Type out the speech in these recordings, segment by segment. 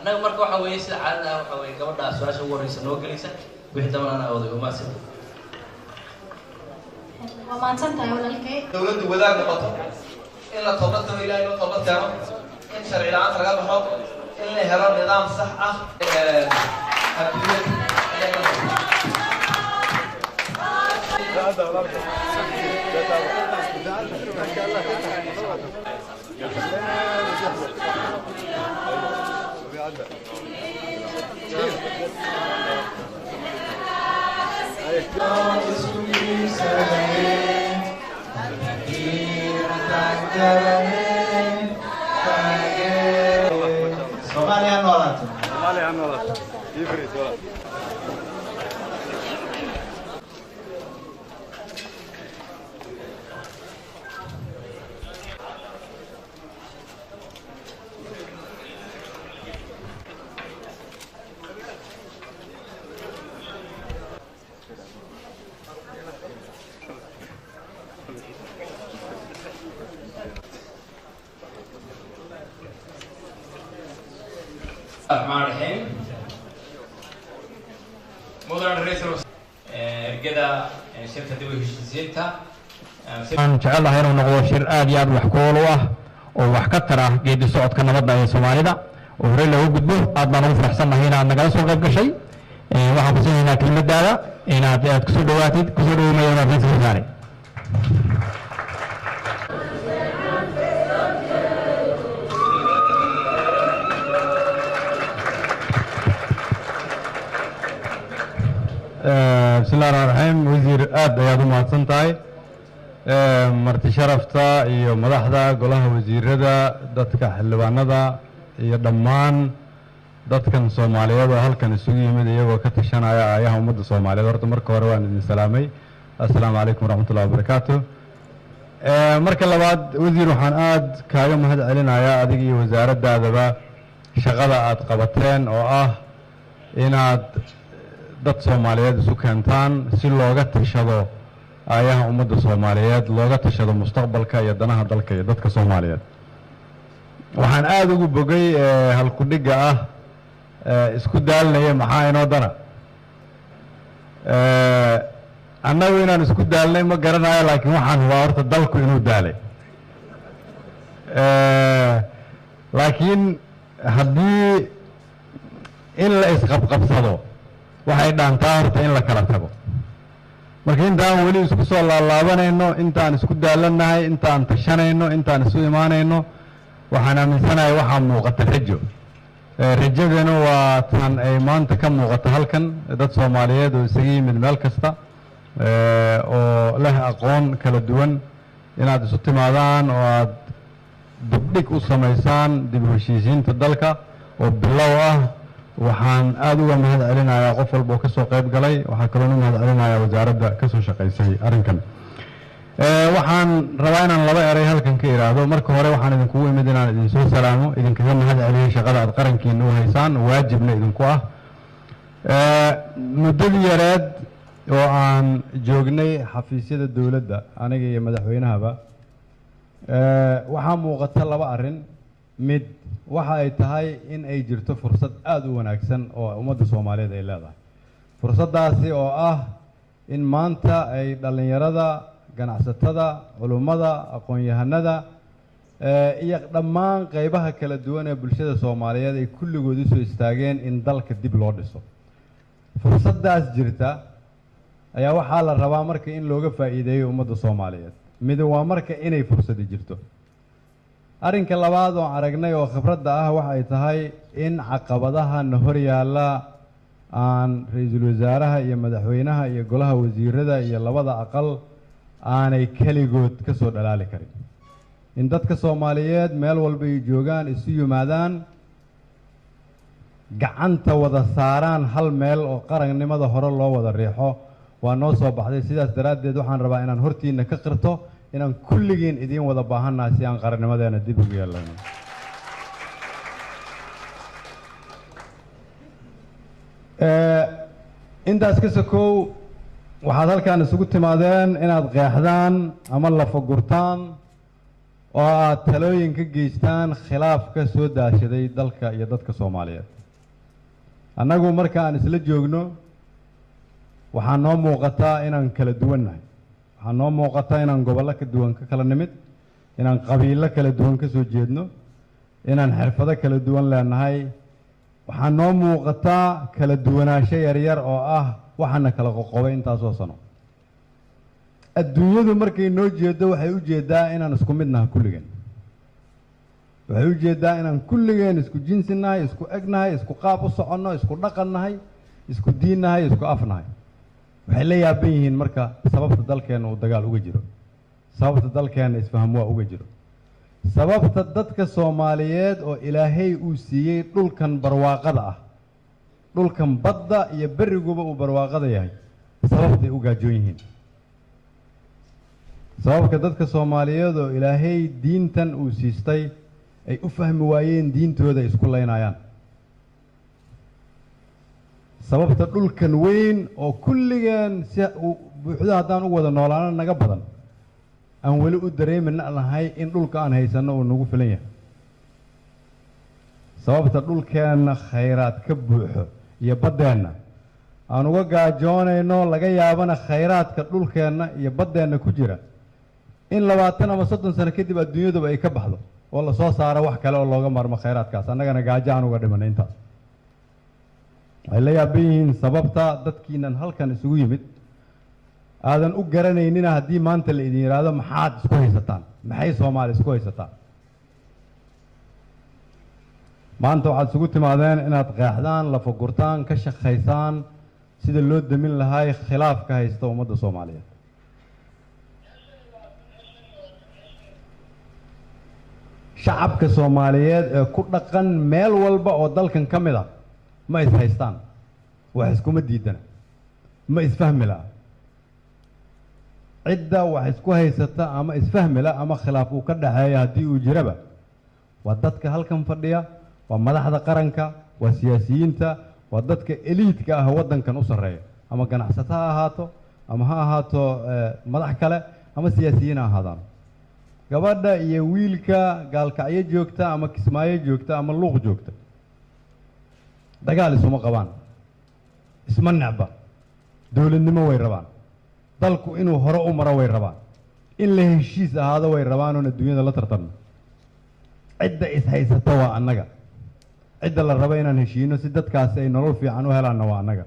أنا مرة واحد ويسأل عنا واحد قبل ده سؤال شو ورئيس النوكل يسأل ويحدم أنا أوضي وما سأل. وما أنت ولا الكي. دولة ولا نقطة إلا طلبت إلى إلا طلبت يا رب إن شرع العام رجال بحب إلا هرب نظام صح Somalia nolat. Somalia nolat. Ibris nolat. الرحمن الرحيم مدن الرئيس كده شركة دبي هشيسينتا aan jecelahay inuu noqdo shir aad iyo aad wax ku ool u ah oo wax ka tara geedi socodka nabadda ee Soomaalida oo hore loogu gudbo aad baan ugu faraxsanahay inaad nagala soo qayb gashay waxaan ku siinaynaa kelmaddaada inaad ku soo dhawaatid ku soo dhawaanayna ra'iisul wasaare بسم الله الرحمن الرحيم وزير آد يا دوما سنتاي مرتي شرفتا iyo madaxda golaha wasiirada dadka xildhibaanada iyo dhammaan dadkan Soomaaliyeed oo halkan isugu yimid iyagoo ka tashanaya ayaha ummadda Soomaaliyeed horta marka hore waan idin salaamay assalaamu calaykum waraxmatullaahi wabarakaatuh marka labaad wasiir waxaan aad kaaga mahad celinayaa adiga iyo wasaaraddaadaba shaqada aad qabateen oo ah inaad dad Soomaaliyeed isu keentaan si looga tashado ayaha ummadda Soomaaliyeed looga tashado mustaqbalka iyo danaha dalka iyo dadka Soomaaliyeed waxaan aad ugu bogay halku dhiga ah isku daalnay maxaa inoo dana annagu inaan isku daalnay ma garanayo laakiin waxaan hubaa horta dalku inuu daalay laakiin haddii in la isqabqabsado waxay dhaantaa horta in la kala tago marka intaan weli isku soo laalaabanayno intaan isku daalanahay intaan tashanayno intaan isu imaanayno waxaan aaminsanahay waxaa muuqata rajo rajadana waa tan ay maanta ka muuqata halkan dad Soomaaliyeed oo isaga yimid meel kasta oo leh aqoon kala duwan inaad isu timaadaan oo aad dibdhig u samaysaan dib u heshiisiinta dalka oo bilow ah waxaan aad uga mahad celinayaa qof walba oo ka soo qayb galay waxaa kaloo mahad celinayaa wasaaradda ka soo shaqaysay arrinkan waxaan rabaa inaan laba eray halkan ka iraahdo marka hore waxaan idinkugu imid inaan idin soo salaamo idinkaga mahad celiyo shaqada aad qarankiina u haysaan waajibna idinku ah muddadii yareed oo aan joognay xafiisyada dawladda aniga iyo madaxweynahaba waxaa muuqata laba arrin mid waxa ay tahay in ay jirto fursad aad u wanaagsan oo ummadda Soomaaliyeed ay leedahay fursaddaasi oo ah in maanta ay dhalinyarada ganacsatada culimada aqoon-yahanada iyo dhammaan qaybaha kala duwan ee bulshada Soomaaliyeed ay kulligood u soo istaageen in dalka dib loo dhiso fursaddaas jirta ayaa waxaa la rabaa marka in looga faa'iideeyo ummadda Soomaaliyeed mid waa marka inay fursad jirto arrinka labaad oo aragnay oo khibradda ah waxa ay tahay in caqabadaha hor yaalla aan ra'iisul wasaaraha iyo madaxweynaha iyo golaha wasiirada iyo labada aqal aanay kaligood ka soo dhalaali karin in dadka Soomaaliyeed meel walba ay joogaan isu yimaadaan gacanta wada saaraan hal meel oo qarannimada hore loo wada riixo waa noo soo baxday sidaas daraaddeed waxaan rabaa inaan hortiina ka qirto inaan kulligiin idin wada baahannahay si aan qarannimadeena dib ugu yeelano intaas ka sokow waxaad halkan isugu timaadeen inaad qeexdaan ama la fagurtaan oo aad talooyin ka geystaan khilaafka soo daashaday dalka iyo dadka Soomaaliyeed. annagu marka aan isla joogno waxaa noo muuqataa inaan kala duwannahay, waxaa noo muuqataa inaan gobollo ka duwan ka kala nimid, inaan qabiilo kala duwan ka soo jeedno, inaan xirfado kala duwan leenahay. waxaa noo muuqataa kala duwanaansho yaryar oo ah waxaana kala qoqobay intaasoo sano. adduunyadu markay noo jeedo waxay u jeedaa inaan isku mid nahay kulligeen, waxay u jeedaa inaan kulligeen isku jinsi nahay, isku eg nahay, isku qaab u soconno, isku dhaqan nahay, isku diin nahay, isku af nahay. waxay la yaaban yihiin marka sababta dalkeena uu dagaal uga jiro, sababta dalkeena isfaham waa uga jiro, sababta dadka Soomaaliyeed oo Ilaahay uu siiyey dhulkan barwaaqada ah, dhulkan badda iyo berriguba uu barwaaqada yahay, sababtay u gaajoon yihiin. sababka dadka Soomaaliyeed oo Ilaahay diintan uu siistay ay u fahmi waayeen diintooda isku leynayaan. sababta dhulkan weyn oo kulligeen si buuxda haddaan u wada noolaano naga badan aan weli u dareemin lahay in dhulka aan haysanno uu nagu filan yahay. sababta dhulkeenna khayraad ka buuxo iyo baddeenna aan uga gaajoonayno laga yaabana khayraadka dhulkeenna iyo baddeenna ku jira in 20 ama 30 sano kadib adduunyaduba ay ka baxdo oo la soo saaro wax kale oo looga marmo khayraadkaas, annagana gaajo aan uga dhimanay intaas. waxay la yaaban yihiin sababta dadkiinan halkan isugu yimid aadan u garanaynina haddii maanta la idin yidhaahdo maxaad isku haysataan, maxay Soomaali isku haysataan. maanta waxaad isugu timaadeen inaad qeexdaan, lafagurtaan, ka shaqaysaan sida loo damin lahay khilaafka haysta ummadda Soomaaliyeed. shacabka Soomaaliyeed ee ku dhaqan meel walba oo dalkan ka mid ah ma is haystaan, wax iskuma diidana, ma isfahmi laha. cidda wax isku haysata ama isfahmi la ama khilaaf uu ka dhaxeeya haddii uu jiraba waa dadka halkan fadhiya, waa madaxda qaranka, waa siyaasiyiinta, waa dadka eliidka ah waddankan u sarreeya, ama ganacsato ha ahaato ama ha ahaato madax kale ama siyaasiyiin ha ahaadaan. gabadha iyo wiilka gaalkacyo joogta ama Kismaayo joogta ama Luuq joogta dagaal isuma qabaan, isma necba, dowladnimo way rabaan, dalku inuu hore u maro way rabaan, in la heshiis ahaado way rabaan oo adduunyada la tartanno. cidda is haysata waa annaga, cidda la rabo inaan heshiino si dadkaasi ay nolol fiican u helaanna waa annaga,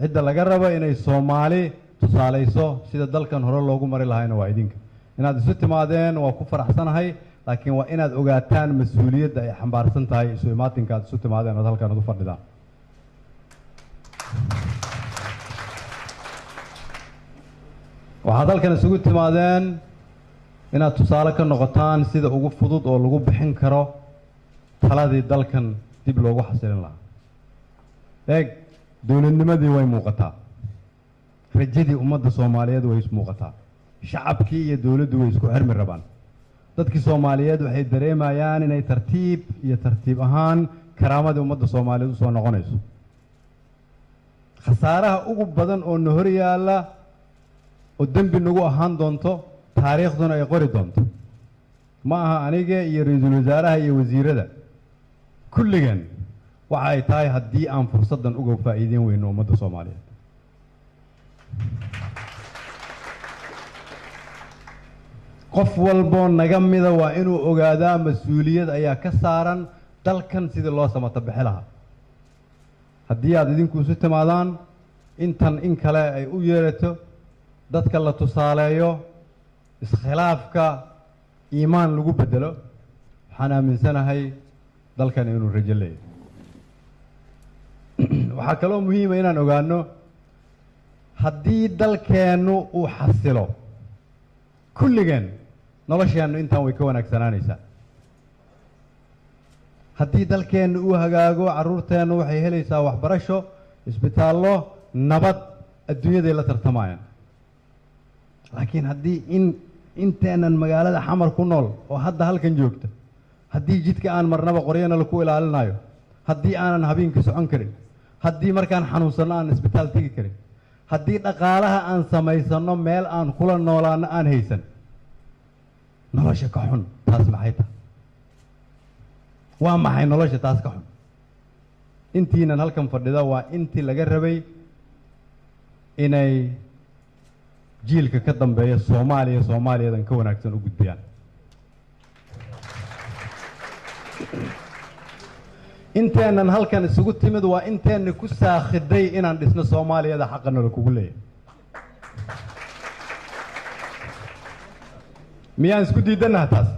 cidda laga rabo inay Soomaali tusaalayso sida dalkan hore loogu mari lahayna waa idinka. inaad isu timaadeen waa ku faraxsanahay, laakiin waa inaad ogaataan mas'uuliyadda ay xambaarsan tahay isu imaatinka aad isu timaadeen oo halkan u fadhidaan. waxaad halkan isugu timaadeen inaad tusaale ka noqotaan sida ugu fudud oo lagu bixin karo taladii dalkan dib loogu xasilin lahaa. eeg, dowladnimadii way muuqataa, rajadii ummadda Soomaaliyeed way is muuqataa, shacabkii iyo dowladdu way isku xirmi rabaan. dadkii Soomaaliyeed waxay dareemayaan inay tartiib ahaan karaamadii ummadda Soomaaliyeed u soo noqonayso. khasaaraha ugu badan oo na hor yaalla oo dembi nagu ahaan doonto taariikhduna ay qori doonto ma aha aniga iyo ra'iisul wasaaraha iyo wasiirada, kulligeen waxa ay tahay haddii aan fursaddan uga faa'iideyn weyno ummadda Soomaaliyeed. qof walbo naga mida waa inuu ogaadaa mas'uuliyad ayaa ka saaran dalkan sidii loo samata bixi lahaa. haddii aad idinku isu timaadaan intan in kale ay u yeerato, dadka la tusaaleeyo, iskhilaafka iimaan lagu bedelo, waxaan aaminsanahay dalkan inuu rajo leeyahay. waxaa kaloo muhiima inaan ogaano haddii dalkeennu uu xasilo kulligeen nolosheennu intaan way ka wanaagsanaanaysaa. haddii dalkeennu uu hagaago carruurteennu waxay helaysaa waxbarasho, isbitaallo, nabad, adduunyaday la tartamayaan. laakiin haddii inteenan magaalada xamar ku nool oo hadda halkan joogta, haddii jidka aan marnaba qoryana laku ilaalinayo, haddii aanan habeenkii socon karin, haddii markaan xanuunsanno aan isbitaal tegi karin, haddii dhaqaalaha aan samaysanno meel aan kula noolaano aan haysan, nolosha ka xun taas maxay tahay waa maxay nolosha taas ka xun intiinan halkan fadhida waa intii laga rabay inay jiilka ka dambeeya soomaaliyadan ka wanaagsan u gudbiyaan inteenan halkan isugu timid waa inteenna ku saakhiday inaan dhisno soomaaliyada xaqana kugu leeyahay miyaan isku diidanaha taas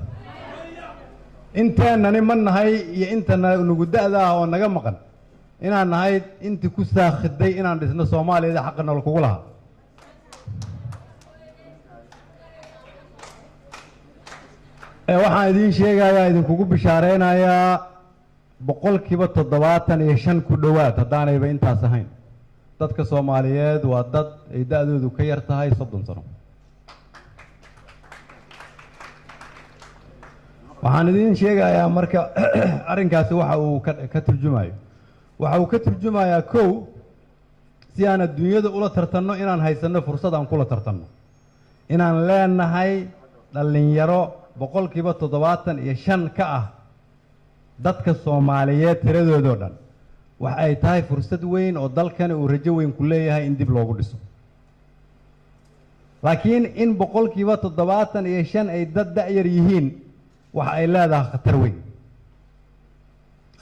inteennani ma nahay iyo inta nagu da'da ah oo naga maqan inaan nahay intii ku saakhiday inaan dhisno soomaaliyada xaqana kugu lahaa waxaan idiin sheegayaa idinkugu bishaareynayaa 75% ku dhowaad haddaanayba intaas ahayn dadka Soomaaliyeed waa dad ay da'doodu ka yar tahay 30 sano waxaan idiin sheegayaa marka arrinkaasi waxa uu ka turjumayaa kow si aan adduunyada ula tartanno inaan haysanno fursad aan kula tartanno inaan leenahay dhalinyaro 75% ka ah dadka Soomaaliyeed tiradooda dhan waxa ay tahay fursad weyn oo dalkan uu rajo weyn ku leeyahay in dib loogu dhiso laakiin in 75% ay dad da'yar yihiin waxa ay leedahay khatar weyn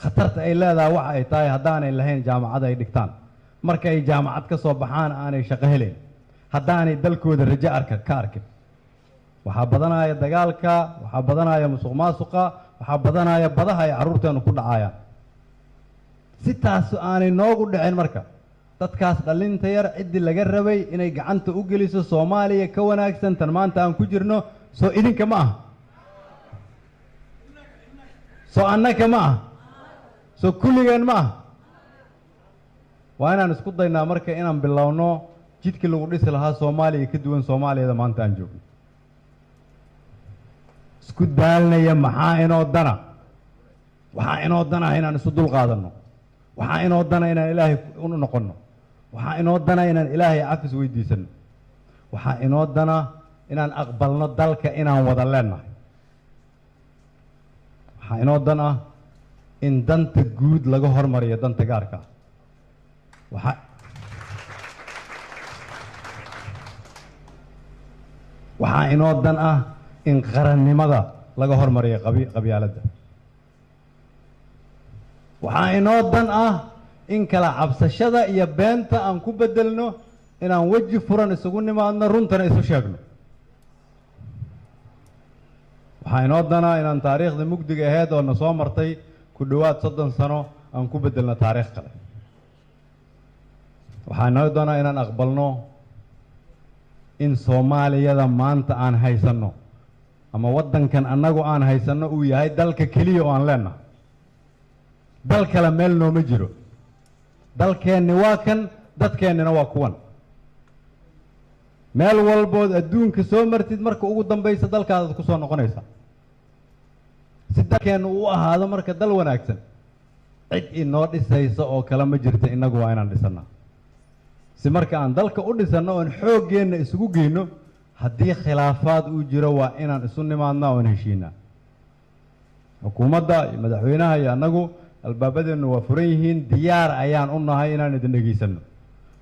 khatarta ay leedahay waxa ay tahay haddaanay lahayn jaamacad ay dhigtaan marka ay jaamacad ka soo baxaan aanay shaqo helayn haddaanay dalkooda rajo ka arkin waxaa badanaya dagaalka waxaa badanaya musuqmaasuqa waxaa badanaya badaha ay carruurteenu ku dhacayaan si taas aanay noogu dhicin marka dadkaas dhalinta yar ciddii laga rabay inay gacanta u geliso Soomaaliya ka wanaagsan tan maanta aan ku jirno soo idinka ma aha soo annaka ma aha soo kulligeen ma aha waa inaan isku daynaa marka inaan bilowno jidkii lagu dhisi lahaa Soomaaliya ka duwan Soomaaliyada maanta aan joogno isku daalnaya maxaa inoo dana waxaa inoo dana inaan isu dul qaadanno waxaa inoo dana inaan ilaahay u noqonno waxaa inoo dana inaan ilaahay cafis weydiisanno waxaa inoo dana inaan aqbalno dalka inaan wada leenahay waxaa inoo dan ah in danta guud laga hormariyo danta gaarka ah waxaa inoo dan ah in qarannimada laga hormariyo qabyaaladda waxaa inoo dan ah in kala cabsashada iyo beenta aan ku bedelno inaan weji furan isugu nimaadno runtana isu sheegno waxaa inoo dana inaan taariikhda mugdiga ahayd oo na soo martay ku dhowaad 30 sano aan ku bedelno taariikh kale waxaa inoo dana inaan aqbalno in Soomaaliyada maanta aan haysanno ama waddankan annagu aan haysanno uu yahay dalka keliya oo aan leenahay dal kale meel nooma jiro dalkeenni waa kan dadkeennina waa kuwan meel walbood adduunka soo martid marka ugu dambaysa dalkaadaad ku soo noqonaysa si dalkeennu u ahaado marka dal wanaagsan cid inoo dhisaysa oo kale ma jirta innagu waa inaan dhisannaa si marka aan dalka u dhisanno oon xooggeenna isugu geyno haddii khilaafaad uu jiro waa inaan isu nimaadnaa oon heshiinaa xukuumadda iyo madaxweynaha iyo annagu albaabadeennu waa furan yihiin diyaar ayaan u nahay inaan idin dhegaysanno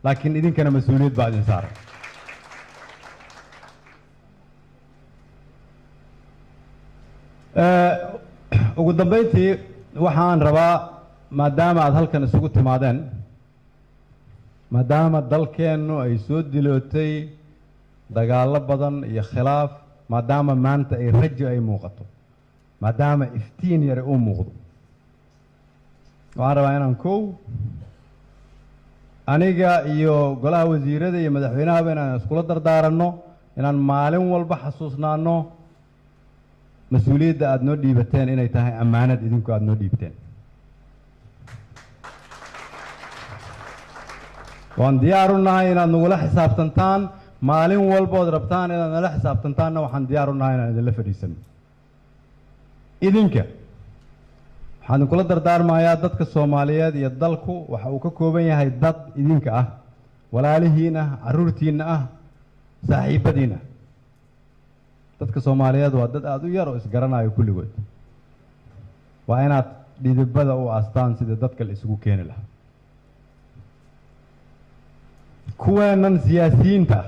laakiin idinkana mas-uuliyad baa idin saaran ugu dambayntii waxaan rabaa maadaama aad halkan isugu timaadeen maadaama dalkeennu ay soo dilootay dagaallo badan iyo khilaaf maadaama maanta ay rajo ay muuqato maadaama iftiin yare uu muuqdo waxaan rabaa inaan kow aniga iyo golaha wasiirada iyo madaxweynahaba inaan iskula dardaaranno inaan maalin walba xasuusnaano mas-uuliyadda aada noo dhiibateen inay tahay ammaanad idinku aada noo dhiibteen waan diyaar u nahay inaad nagula xisaabtantaan maalin walbood rabtaan inaad nala xisaabtantaanna waxaan diyaar u nahay inaan idinla fadhiisano idinka waxaan idinkula dardaarmayaa dadka Soomaaliyeed iyo dalku waxa uu ka kooban yahay dad idinka ah walaalihiin ah carruurtiinna ah saaxiibadiina dadka Soomaaliyeed waa dad aad u yar oo isgaranayo kulligood waa inaad dhidibada u astaan sida dadka la isugu keeni lahaa kuweenan siyaasiyiinta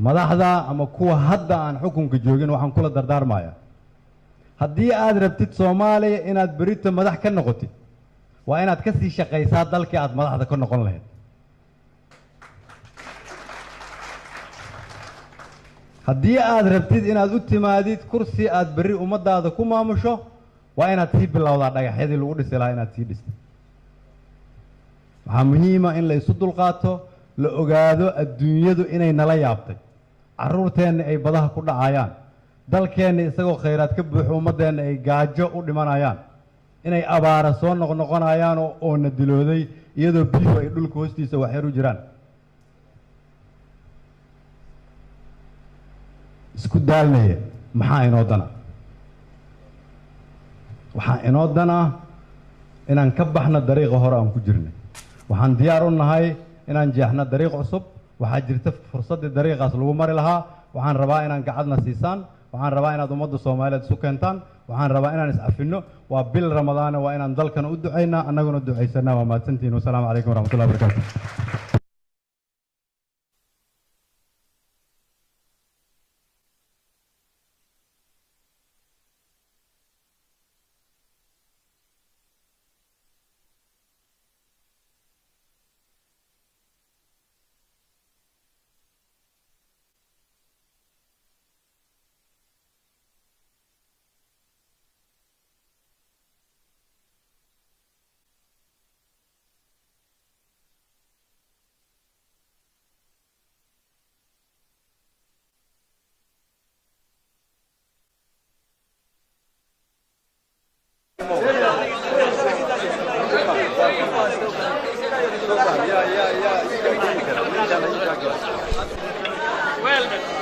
madaxda ama kuwa hadda aan xukunka joogin waxaan kula dardaarmayaa haddii aad rabtid Soomaaliya inaad berito madax ka noqotid waa inaad ka sii shaqaysaa dalkii aad madaxda ka noqon lahayd haddii aad rabtid inaad u timaadid kursi aad berri ummadaada ku maamusho waa inaad sii bilowdaa dhagaxyadii lagu dhisi lahaa inaad sii dhistid waxaa muhiima in la isu dulqaato la ogaado adduunyadu inay nala yaabtay carruurteenna ay badaha ku dhacayaan dalkeenna isagoo khayraad ka buuxo ummadeenna ay gaajo u dhimanayaan inay abaara soo noqnoqonayaan oo na dilooday iyadoo biyuhu ay dhulka hoostiisa waxyar u jiraan isku daalnaya maxaa inoo dana waxaa inoo dana inaan ka baxno dariiqa hore aan ku jirnay waxaan diyaar u nahay inaan jeexno dariiq cusub waxaa jirta fursaddii dariiqaas lagu mari lahaa waxaan rabaa inaan gacadna siisaan waxaan rabaa inaad ummadda Soomaaliyeed isu keentaan waxaan rabaa inaan is-cafinno waa bil Ramadaan waa inaan dalkan u ducaynaa annaguna ducaysanaa waa mahadsantihiin wasalaamu calaykum waraxmatullahi wabarakaatu Well,